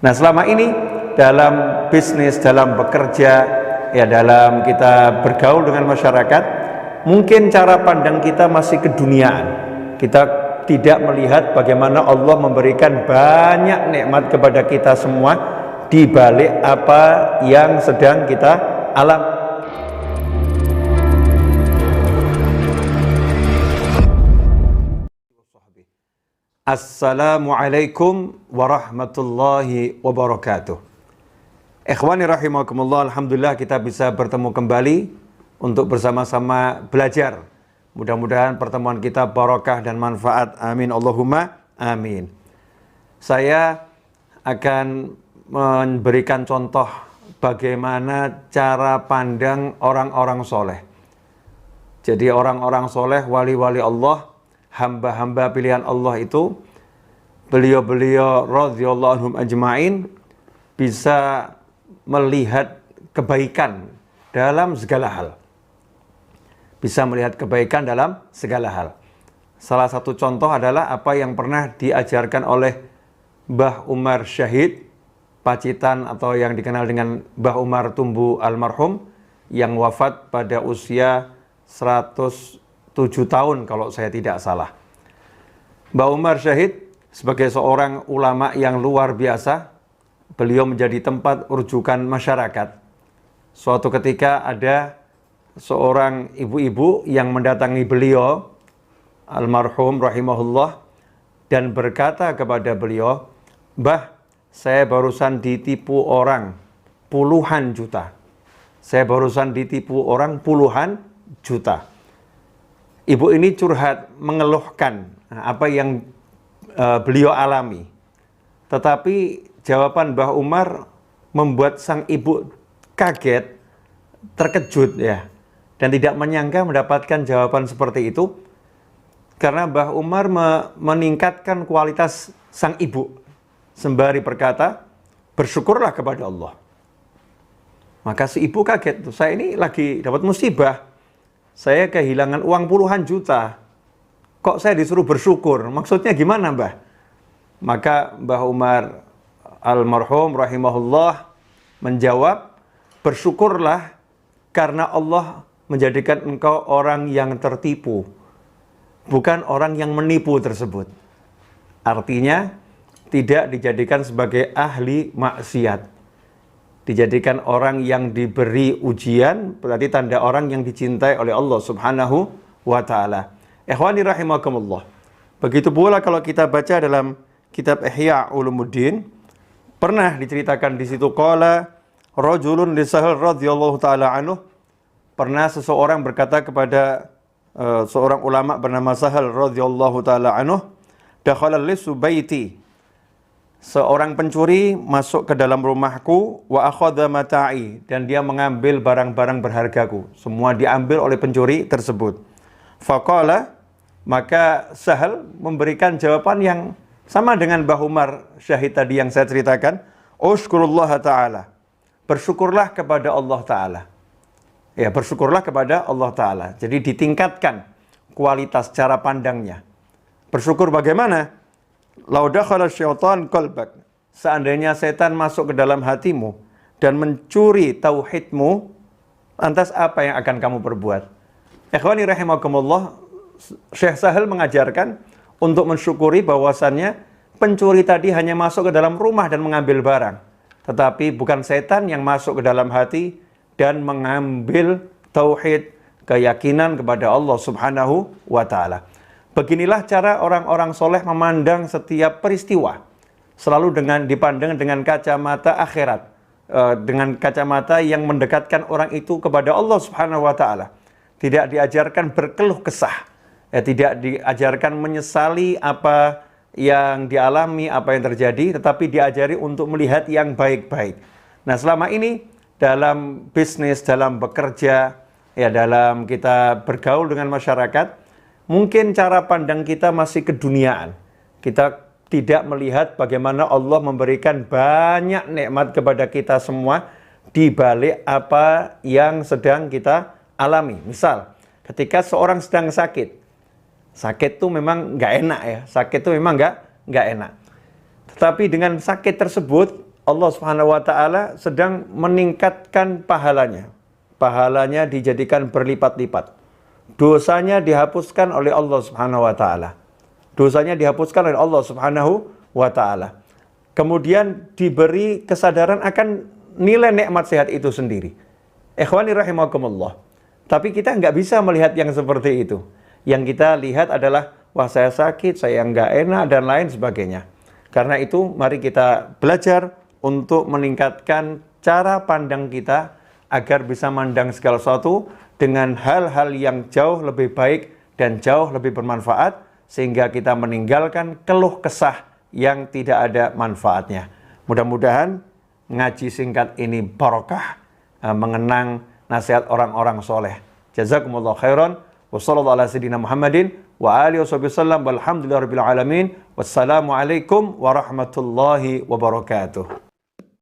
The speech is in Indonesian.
Nah, selama ini dalam bisnis, dalam bekerja, ya dalam kita bergaul dengan masyarakat, mungkin cara pandang kita masih keduniaan. Kita tidak melihat bagaimana Allah memberikan banyak nikmat kepada kita semua di balik apa yang sedang kita alami. Assalamualaikum warahmatullahi wabarakatuh. Ikhwani rahimakumullah, alhamdulillah kita bisa bertemu kembali untuk bersama-sama belajar. Mudah-mudahan pertemuan kita barokah dan manfaat. Amin Allahumma amin. Saya akan memberikan contoh bagaimana cara pandang orang-orang soleh. Jadi orang-orang soleh, wali-wali Allah, hamba-hamba pilihan Allah itu, beliau-beliau radhiyallahu anhum ajma'in bisa melihat kebaikan dalam segala hal. Bisa melihat kebaikan dalam segala hal. Salah satu contoh adalah apa yang pernah diajarkan oleh Mbah Umar Syahid, Pacitan atau yang dikenal dengan Mbah Umar Tumbu almarhum, yang wafat pada usia 107 tahun kalau saya tidak salah. Mbah Umar Syahid sebagai seorang ulama yang luar biasa, beliau menjadi tempat rujukan masyarakat. Suatu ketika ada seorang ibu-ibu yang mendatangi beliau, almarhum rahimahullah, dan berkata kepada beliau, "Mbah, saya barusan ditipu orang puluhan juta. Saya barusan ditipu orang puluhan juta." Ibu ini curhat, mengeluhkan apa yang beliau alami. Tetapi jawaban Mbah Umar membuat sang ibu kaget, terkejut ya, dan tidak menyangka mendapatkan jawaban seperti itu, karena Mbah Umar meningkatkan kualitas sang ibu sembari berkata, "Bersyukurlah kepada Allah." Maka si ibu kaget, saya ini lagi dapat musibah, saya kehilangan uang puluhan juta, kok saya disuruh bersyukur? Maksudnya gimana, Mbah? Maka Mbah Umar almarhum rahimahullah menjawab, "Bersyukurlah karena Allah menjadikan engkau orang yang tertipu, bukan orang yang menipu tersebut." Artinya tidak dijadikan sebagai ahli maksiat, dijadikan orang yang diberi ujian, berarti tanda orang yang dicintai oleh Allah Subhanahu wa ta'ala. Ikhwani rahimakumullah. Begitu pula kalau kita baca dalam kitab Ihya Ulumuddin, pernah diceritakan di situ, qala rajulun li Sahal radhiyallahu ta'ala anhu, pernah seseorang berkata kepada seorang ulama bernama Sahal radhiyallahu ta'ala anhu, dakhala lisu baiti, seorang pencuri masuk ke dalam rumahku, wa akhadha mata'i, dan dia mengambil barang-barang berhargaku. Semua diambil oleh pencuri tersebut. Faqala, maka Sahal memberikan jawaban yang sama dengan Mbah Umar Syahid tadi yang saya ceritakan. Ushkurullah ta'ala, bersyukurlah kepada Allah ta'ala. Ya, bersyukurlah kepada Allah ta'ala. Jadi ditingkatkan kualitas cara pandangnya. Bersyukur bagaimana? Lau dakhala syaitan qalbak, seandainya setan masuk ke dalam hatimu dan mencuri tauhidmu, lantas apa yang akan kamu perbuat? Ikhwani rahimakumullah, Syekh Sahal mengajarkan untuk mensyukuri bahwasannya pencuri tadi hanya masuk ke dalam rumah dan mengambil barang, tetapi bukan setan yang masuk ke dalam hati dan mengambil tauhid, keyakinan kepada Allah Subhanahu wa ta'ala. Beginilah cara orang-orang soleh memandang setiap peristiwa, selalu dipandang dengan kacamata akhirat, dengan kacamata yang mendekatkan orang itu kepada Allah Subhanahu wa ta'ala. Tidak diajarkan berkeluh kesah, tidak diajarkan menyesali apa yang dialami, apa yang terjadi, tetapi diajari untuk melihat yang baik-baik. Nah, selama ini dalam bisnis, dalam bekerja, ya dalam kita bergaul dengan masyarakat, mungkin cara pandang kita masih keduniaan. Kita tidak melihat bagaimana Allah memberikan banyak nikmat kepada kita semua di balik apa yang sedang kita alami. Misal, ketika seorang sedang sakit, Sakit itu memang nggak enak ya. Sakit itu memang nggak enak. Tetapi dengan sakit tersebut, Allah Subhanahu wa taala sedang meningkatkan pahalanya. Pahalanya dijadikan berlipat-lipat. Dosanya dihapuskan oleh Allah Subhanahu wa taala. Dosanya dihapuskan oleh Allah Subhanahu wa taala. Kemudian diberi kesadaran akan nilai nikmat sehat itu sendiri. Ikhwani rahimakumullah. Tapi kita nggak bisa melihat yang seperti itu. Yang kita lihat adalah, wah saya sakit, saya nggak enak, dan lain sebagainya. Karena itu, mari kita belajar untuk meningkatkan cara pandang kita agar bisa memandang segala sesuatu dengan hal-hal yang jauh lebih baik dan jauh lebih bermanfaat, sehingga kita meninggalkan keluh kesah yang tidak ada manfaatnya. Mudah-mudahan ngaji singkat ini barokah, mengenang nasihat orang-orang soleh. Jazakumullah khairan. Wassallallahu ala sayyidina Muhammadin wa alihi wasallam walhamdulillahirabbil alamin. Wassalamualaikum warahmatullahi wabarakatuh.